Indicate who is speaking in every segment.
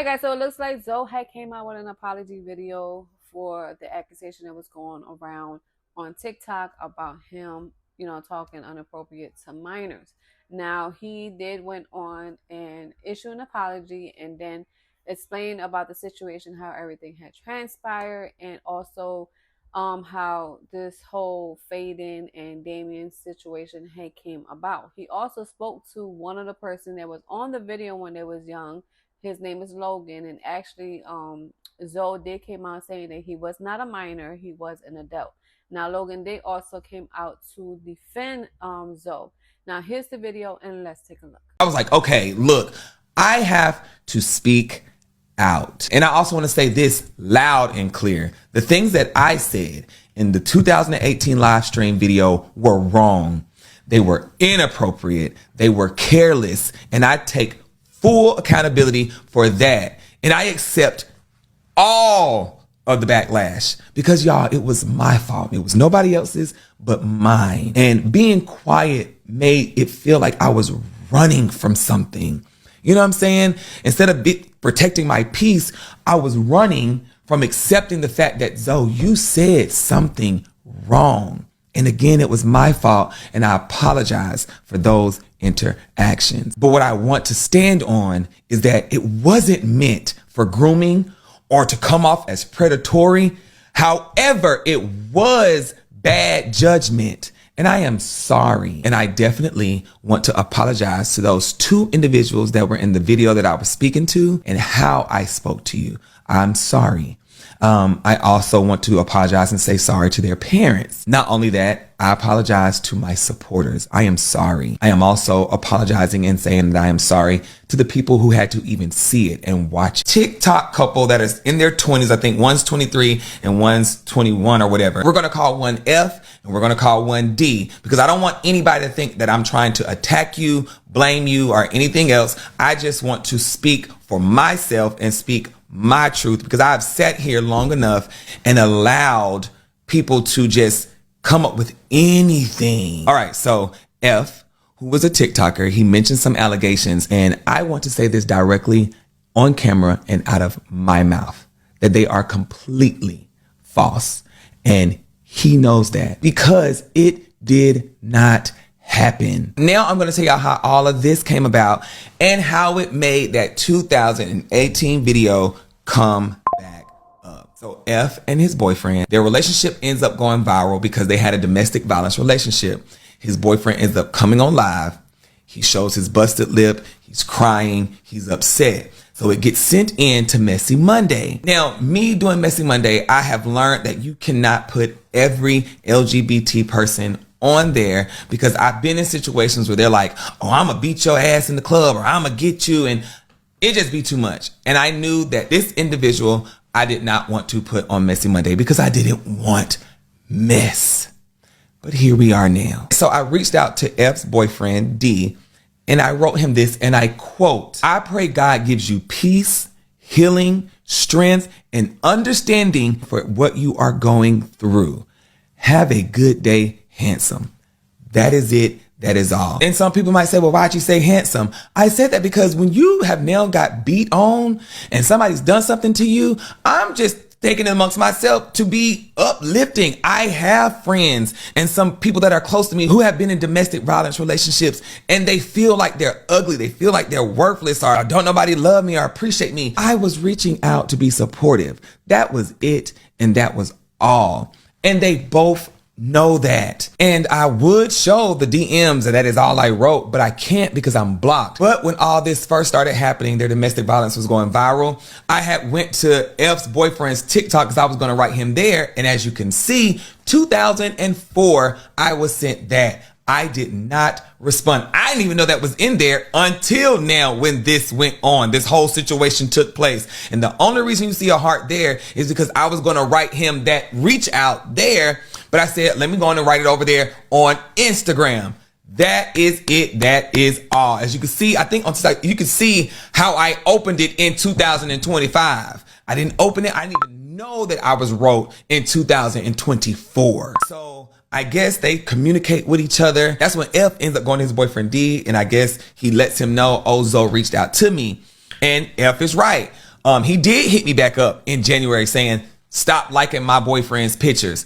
Speaker 1: Alright guys, so it looks like Zoe had came out with an apology video for the accusation that was going around on TikTok about him, talking inappropriate to minors. Now he did went on and issue an apology and then explain about the situation, how everything had transpired, and also how this whole Faden and Damien situation had came about. He also spoke to one of the person that was on the video when they was young. His name is Logan, and actually Zoe did came out saying that he was not a minor, he was an adult. Now Logan did also came out to defend Zoe. Now here's the video and let's take a look.
Speaker 2: I was like, okay, look, I have to speak out. And I also want to say this loud and clear. The things that I said in the 2018 live stream video were wrong. They were inappropriate. They were careless. And I take full accountability for that. And I accept all of the backlash because y'all, it was my fault. It was nobody else's but mine. And being quiet made it feel like I was running from something. You know what I'm saying? Instead of protecting my peace, I was running from accepting the fact that Zoe, you said something wrong. And again, it was my fault, and I apologize for those interactions. But what I want to stand on is that it wasn't meant for grooming or to come off as predatory. However, it was bad judgment, and I am sorry. And I definitely want to apologize to those two individuals that were in the video that I was speaking to and how I spoke to you. I'm sorry. I also want to apologize and say sorry to their parents. Not only that, I apologize to my supporters. I am sorry. I am also apologizing and saying that I am sorry to the people who had to even see it and watch it. TikTok couple that is in their 20s, I think one's 23 and one's 21 or whatever. We're going to call one F and we're going to call one D because I don't want anybody to think that I'm trying to attack you, blame you, or anything else. I just want to speak for myself and speak my truth because I've sat here long enough and allowed people to just come up with anything. All right, so F, who was a TikToker, he mentioned some allegations, and I want to say this directly on camera and out of my mouth, that they are completely false. And he knows that because it did not happen. Now I'm going to tell y'all how all of this came about and how it made that 2018 video come back up. So F and his boyfriend, their relationship ends up going viral because they had a domestic violence relationship. His boyfriend ends up coming on live. He shows his busted lip. He's crying. He's upset. So it gets sent in to Messy Monday. Now, me doing Messy Monday, I have learned that you cannot put every LGBT person on there because I've been in situations where they're like, oh, I'm gonna beat your ass in the club or I'm gonna get you, and it just be too much. And I knew that this individual I did not want to put on Messy Monday because I didn't want mess. But here we are now. So I reached out to F's boyfriend, D, and I wrote him this, and I quote, I pray God gives you peace, healing, strength, and understanding for what you are going through. Have a good day, handsome. That is it. That is all. And some people might say, well, why'd you say handsome? I said that because when you have now got beat on and somebody's done something to you, I'm just thinking amongst myself to be uplifting. I have friends and some people that are close to me who have been in domestic violence relationships and they feel like they're ugly. They feel like they're worthless or don't nobody love me or appreciate me. I was reaching out to be supportive. That was it. And that was all. And they both know that. And I would show the DMs and that is all I wrote, but I can't because I'm blocked. But when all this first started happening, their domestic violence was going viral. I had went to F's boyfriend's TikTok because I was going to write him there. And as you can see, 2004, I was sent that. I did not respond. I didn't even know that was in there until now when this went on. This whole situation took place. And the only reason you see a heart there is because I was going to write him that reach out there. But I said, let me go on and write it over there on Instagram. That is it. That is all. As you can see, I think on site, you can see how I opened it in 2025. I didn't open it. I didn't even know that I was wrote in 2024. So I guess they communicate with each other. That's when F ends up going to his boyfriend D. And I guess he lets him know, oh, Zoe reached out to me. And F is right. He did hit me back up in January saying, stop liking my boyfriend's pictures.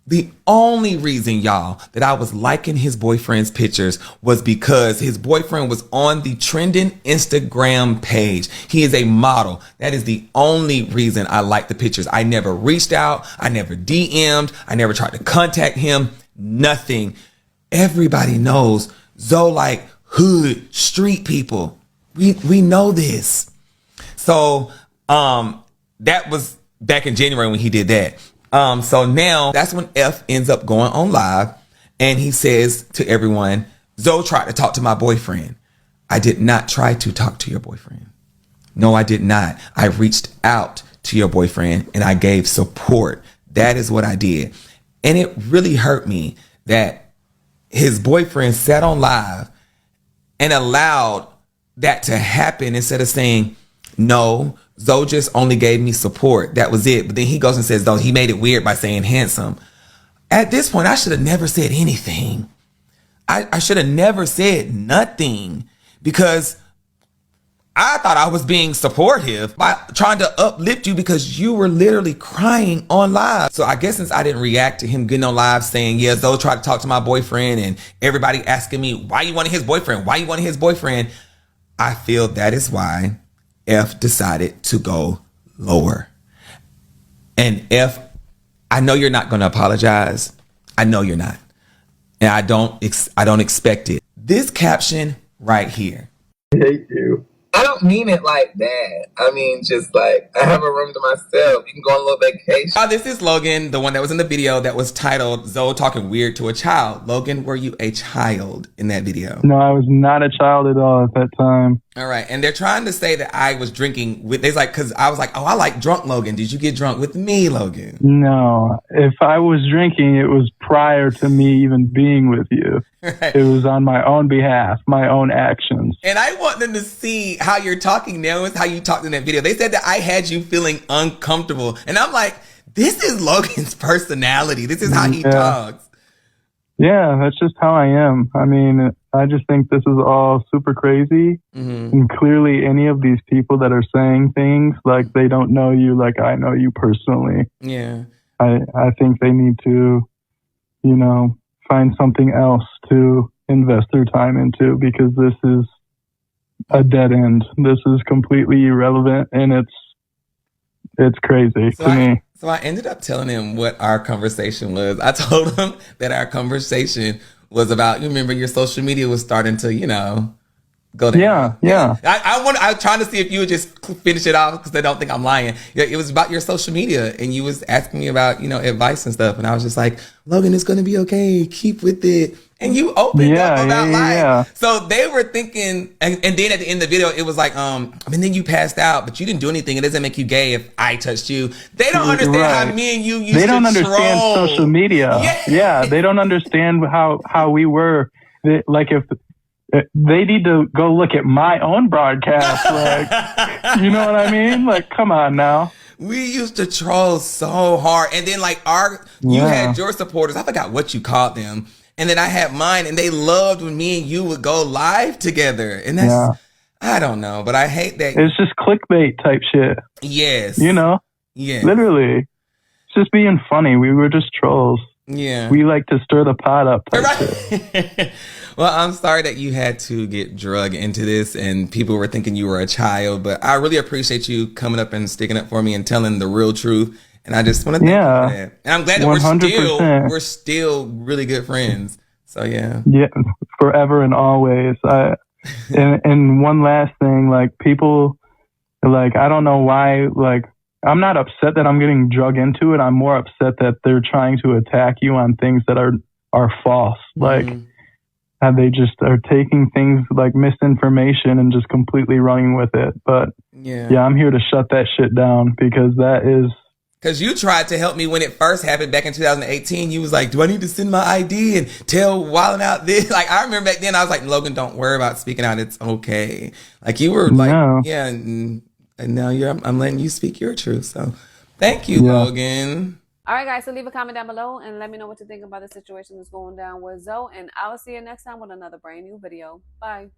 Speaker 2: The only reason, y'all, that I was liking his boyfriend's pictures was because his boyfriend was on the trending Instagram page. He is a model. That is the only reason I like the pictures. I never reached out. I never DM'd. I never tried to contact him. Nothing. Everybody knows Zoe like hood, street people. We know this. So that was back in January when he did that. So now that's when F ends up going on live and he says to everyone, Zoe tried to talk to my boyfriend. I did not try to talk to your boyfriend. No, I did not. I reached out to your boyfriend and I gave support. That is what I did. And it really hurt me that his boyfriend sat on live and allowed that to happen instead of saying, no, Zoe just only gave me support. That was it. But then he goes and says, though, he made it weird by saying handsome. At this point, I should have never said anything. I should have never said nothing because I thought I was being supportive by trying to uplift you because you were literally crying on live. So I guess since I didn't react to him getting on live saying, yeah, Zoe tried to talk to my boyfriend and everybody asking me, why you wanted his boyfriend? Why you wanted his boyfriend? I feel that is why F decided to go lower. And F, I know you're not going to apologize. I know you're not. And I don't expect it. This caption right here.
Speaker 3: I hate you. I don't mean it like that. I mean, just like, I have a room to myself. You can go on a little vacation.
Speaker 2: This is Logan, the one that was in the video that was titled Zoe Talking Weird to a Child. Logan, were you a child in that video?
Speaker 4: No, I was not a child at all at that time.
Speaker 2: All right. And they're trying to say that I was drinking with, it's like, because I was like, oh, I like drunk Logan. Did you get drunk with me, Logan?
Speaker 4: No. If I was drinking, it was prior to me even being with you. Right. It was on my own behalf, my own actions.
Speaker 2: And I want them to see how you're talking now is how you talked in that video. They said that I had you feeling uncomfortable. And I'm like, this is Logan's personality. This is how he talks.
Speaker 4: Yeah, that's just how I am. I mean, I just think this is all super crazy. Mm-hmm. And clearly any of these people that are saying things like they don't know you like I know you personally.
Speaker 2: Yeah.
Speaker 4: I think they need to, you know, find something else to invest their time into because this is a dead end. This is completely irrelevant and it's crazy to me.
Speaker 2: So I ended up telling him what our conversation was. I told him that our conversation was about, you remember your social media was starting to, you know, go down.
Speaker 4: Yeah.
Speaker 2: I was trying to see if you would just finish it off because I don't think I'm lying. It was about your social media and you was asking me about, you know, advice and stuff. And I was just like, Logan, it's going to be okay. Keep with it. And you opened up about life. Yeah. So they were thinking, and then at the end of the video, it was like, and then you passed out, but you didn't do anything. It doesn't make you gay if I touched you. They don't understand how me and you used to
Speaker 4: They don't understand
Speaker 2: troll.
Speaker 4: Social media. Yeah. They don't understand how we were. Like if they need to go look at my own broadcast. Like, you know what I mean? Like, come on now.
Speaker 2: We used to troll so hard. And then like you had your supporters. I forgot what you called them. And then I had mine and they loved when me and you would go live together. And that's, I don't know, but I hate that.
Speaker 4: It's just clickbait type shit.
Speaker 2: Yes.
Speaker 4: You know?
Speaker 2: Yeah.
Speaker 4: Literally. It's just being funny. We were just trolls.
Speaker 2: Yeah.
Speaker 4: We like to stir the pot up type
Speaker 2: shit. Well, I'm sorry that you had to get drugged into this and people were thinking you were a child, but I really appreciate you coming up and sticking up for me and telling the real truth. And I just want to thank you for that. And I'm glad that
Speaker 4: 100%.
Speaker 2: we're still really good friends. So yeah.
Speaker 4: Yeah, forever and always. And one last thing, like people, like I don't know why, like I'm not upset that I'm getting drug into it. I'm more upset that they're trying to attack you on things that are false. Like they just are taking things like misinformation and just completely running with it. But yeah, I'm here to shut that shit down because that is.
Speaker 2: Because you tried to help me when it first happened back in 2018. You was like, do I need to send my ID and tell Wildin' Out this? Like, I remember back then, I was like, Logan, don't worry about speaking out. It's okay. Like, you were like, yeah. And now I'm letting you speak your truth. So, thank you, Logan.
Speaker 1: All right, guys. So, leave a comment down below and let me know what you think about the situation that's going down with Zoe. And I'll see you next time with another brand new video. Bye.